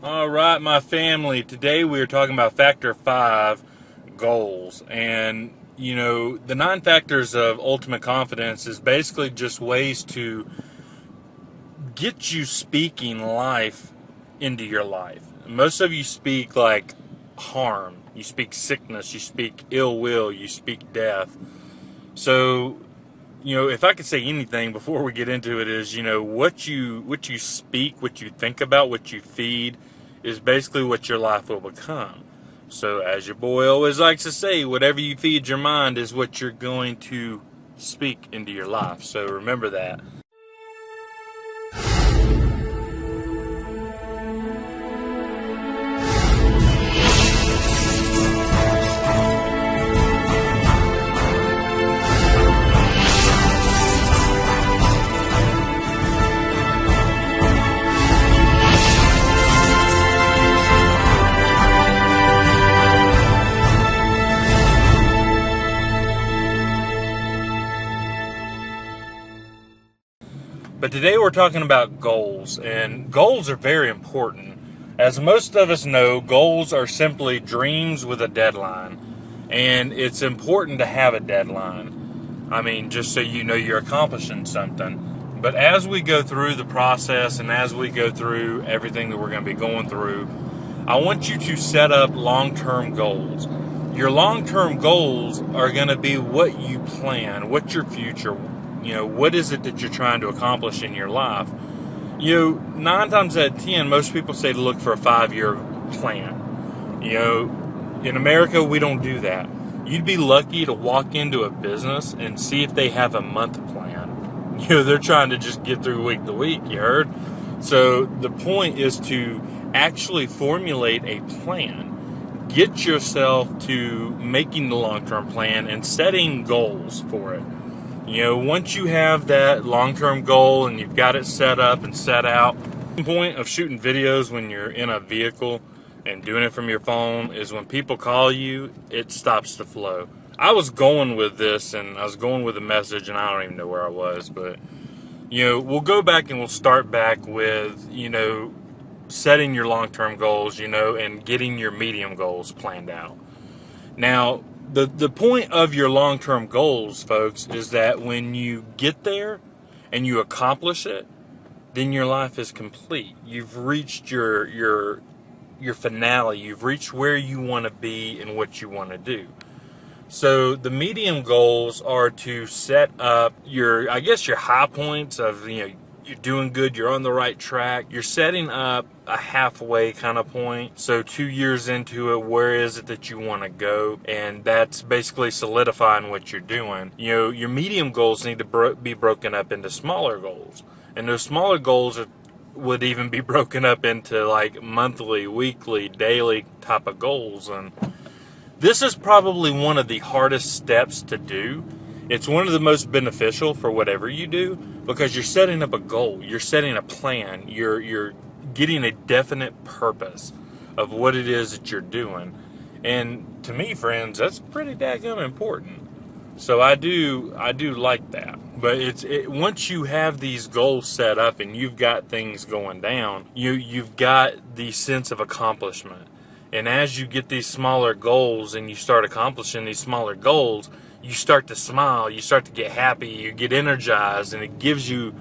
All right, my family. Today we are talking about factor 5, goals. And, the 9 factors of ultimate confidence is basically just ways to get you speaking life into your life. Most of you speak like harm, you speak sickness, you speak ill will, you speak death. So, if I could say anything before we get into it is, what you speak, what you think about, what you feed is basically what your life will become. So as your boy always likes to say, whatever you feed your mind is what you're going to speak into your life. So remember that. But today we're talking about goals, and goals are very important. As most of us know, goals are simply dreams with a deadline, and it's important to have a deadline. I mean, just so you know you're accomplishing something. But as we go through the process and as we go through everything that we're going to be going through, I want you to set up long-term goals. Your long-term goals are going to be what you plan, what's your future. What is it that you're trying to accomplish in your life? 9 times out of 10, most people say to look for a 5-year plan. In America, we don't do that. You'd be lucky to walk into a business and see if they have a month plan. They're trying to just get through week to week, you heard? So the point is to actually formulate a plan. Get yourself to making the long-term plan and setting goals for it. Once you have that long-term goal and you've got it set up and set out, the point of shooting videos when you're in a vehicle and doing it from your phone is when people call you, it stops the flow. I was going with this and I was going with a message and I don't even know where I was, but, we'll go back and we'll start back with, setting your long-term goals, and getting your medium goals planned out. Now, the point of your long-term goals, folks, is that when you get there and you accomplish it, then your life is complete. You've reached your finale. You've reached where you want to be and what you want to do. So the medium goals are to set up your high points of, you're doing good, you're on the right track. You're setting up a halfway kind of point. So 2 years into it, where is it that you want to go? And that's basically solidifying what you're doing. Your medium goals need to be broken up into smaller goals. And those smaller goals would even be broken up into like monthly, weekly, daily type of goals. And this is probably one of the hardest steps to do. It's one of the most beneficial for whatever you do because you're setting up a goal. You're setting a plan. You're getting a definite purpose of what it is that you're doing. And to me, friends, that's pretty daggone important. So I do like that. But once you have these goals set up and you've got things going down, you've got the sense of accomplishment. And as you get these smaller goals and you start accomplishing these smaller goals, you start to smile, you start to get happy, you get energized, and it gives you,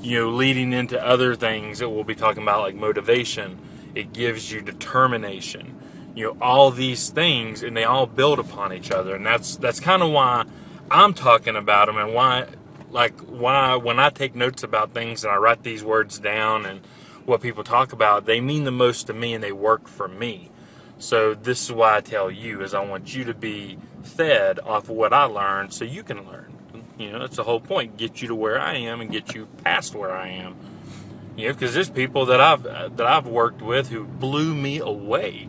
leading into other things that we'll be talking about, like motivation. It gives you determination, all these things, and they all build upon each other. And that's kind of why I'm talking about them, and why when I take notes about things and I write these words down and what people talk about, they mean the most to me and they work for me. So this is why I tell you, is I want you to be fed off of what I learned so you can learn. That's the whole point. Get you to where I am and get you past where I am. Because there's people that I've worked with who blew me away.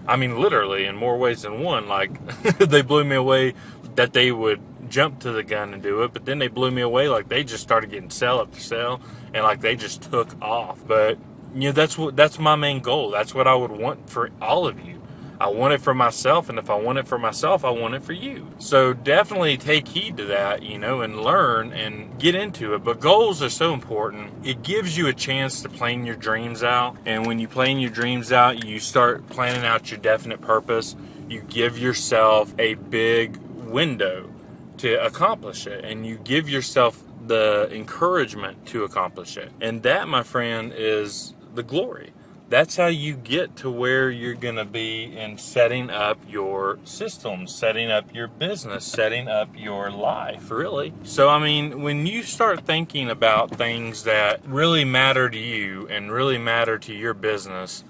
I mean, literally, in more ways than one. Like, they blew me away that they would jump to the gun and do it, but then they blew me away like they just started getting sell after sell, and like they just took off. But that's my main goal. That's what I would want for all of you. I want it for myself, and if I want it for myself, I want it for you. So definitely take heed to that, and learn and get into it. But goals are so important. It gives you a chance to plan your dreams out. And when you plan your dreams out, you start planning out your definite purpose. You give yourself a big window to accomplish it, and you give yourself the encouragement to accomplish it. And that, my friend, is the glory. That's how you get to where you're going to be in setting up your systems, setting up your business, setting up your life, really. So, when you start thinking about things that really matter to you and really matter to your business,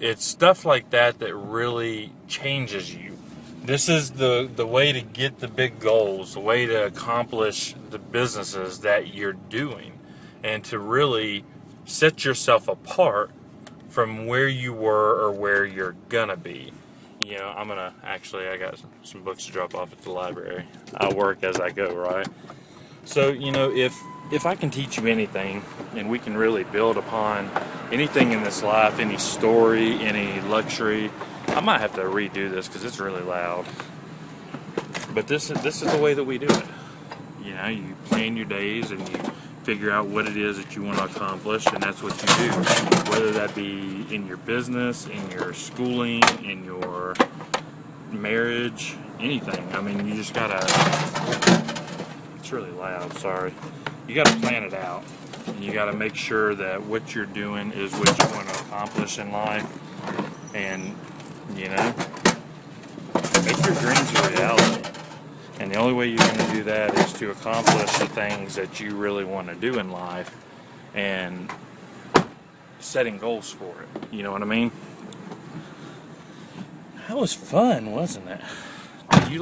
it's stuff like that that really changes you. This is the way to get the big goals, the way to accomplish the businesses that you're doing, and to really set yourself apart from where you were or where you're gonna be. I got some books to drop off at the library. I work as I go, right? So, if I can teach you anything, and we can really build upon anything in this life, any story, any luxury, I might have to redo this because it's really loud. But this is the way that we do it. You plan your days and you figure out what it is that you want to accomplish, and that's what you do. Whether that be in your business, in your schooling, in your marriage, anything. You just gotta. It's really loud. Sorry. You gotta plan it out. And you gotta make sure that what you're doing is what you want to accomplish in life, and make your dreams a reality. And the only way you're going to do that is to accomplish the things that you really want to do in life and setting goals for it. You know what I mean? That was fun, wasn't it? Do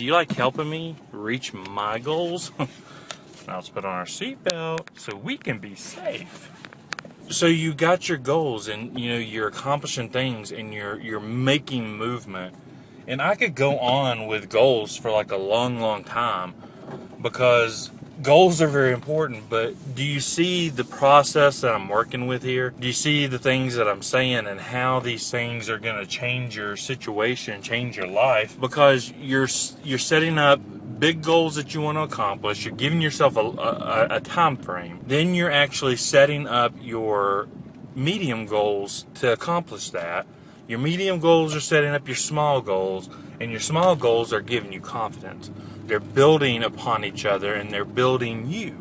you like helping me reach my goals? Now let's put on our seatbelt so we can be safe. So you got your goals, and you're accomplishing things, and you're making movement. And I could go on with goals for like a long, long time, because goals are very important. But do you see the process that I'm working with here? Do you see the things that I'm saying and how these things are going to change your situation, change your life? Because you're setting up big goals that you want to accomplish. You're giving yourself a time frame. Then you're actually setting up your medium goals to accomplish that. Your medium goals are setting up your small goals, and your small goals are giving you confidence. They're building upon each other, and they're building you,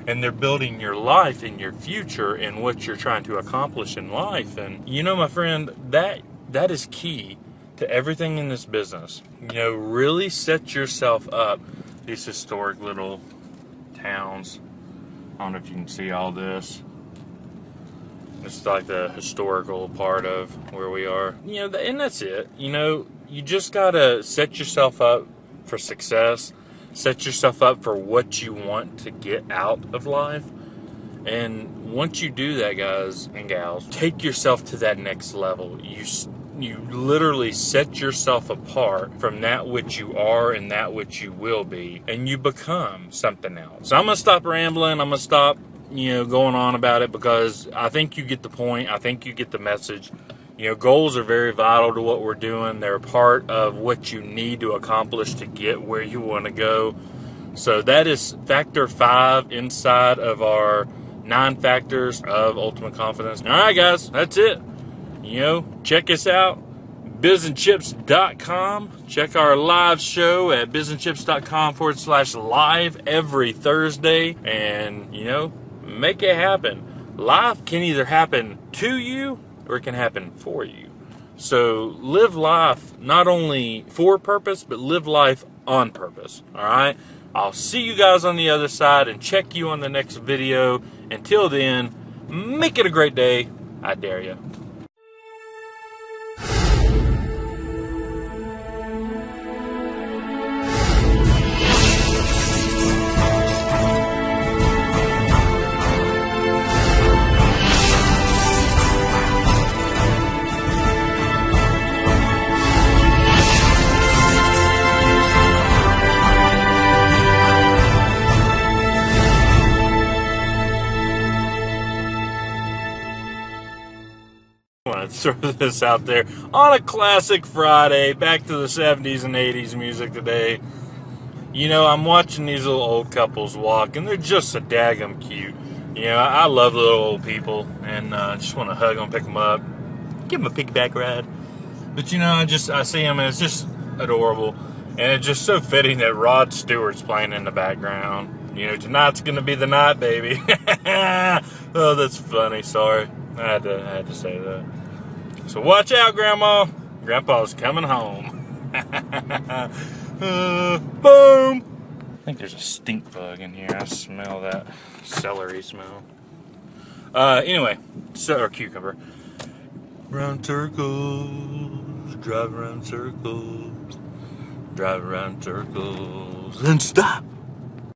and they're building your life and your future and what you're trying to accomplish in life. And my friend, that is key to everything in this business. Really set yourself up. These historic little towns. I don't know if you can see all this. It's like the historical part of where we are. And that's it. You just gotta set yourself up for success. Set yourself up for what you want to get out of life. And once you do that, guys and gals, take yourself to that next level. You literally set yourself apart from that which you are and that which you will be, and you become something else. So I'm gonna stop rambling. I'm gonna stop going on about it, because I think you get the point. I think you get the message. Goals are very vital to what we're doing. They're a part of what you need to accomplish to get where you want to go. So that is factor 5 inside of our 9 factors of ultimate confidence. All right, guys, that's it. Check us out, bizandchips.com. Check our live show at bizandchips.com/live every Thursday. And, make it happen. Life can either happen to you or it can happen for you. So live life not only for purpose, but live life on purpose. All right? I'll see you guys on the other side and check you on the next video. Until then, make it a great day. I dare you. throw this out there on a classic Friday, back to the 70s and 80s music today. You know, I'm watching these little old couples walk, and they're just so daggum cute. You know, I love little old people, and just want to hug them, pick them up, give them a piggyback ride. But, you know, I see them, and it's just adorable. And it's just so fitting that Rod Stewart's playing in the background. You know, tonight's going to be the night, baby. Oh, that's funny. Sorry. I had to say that. So watch out, Grandma. Grandpa's coming home. Boom. I think there's a stink bug in here. I smell that celery smell. Anyway, or cucumber. Round circles, drive around circles, drive around circles, and stop.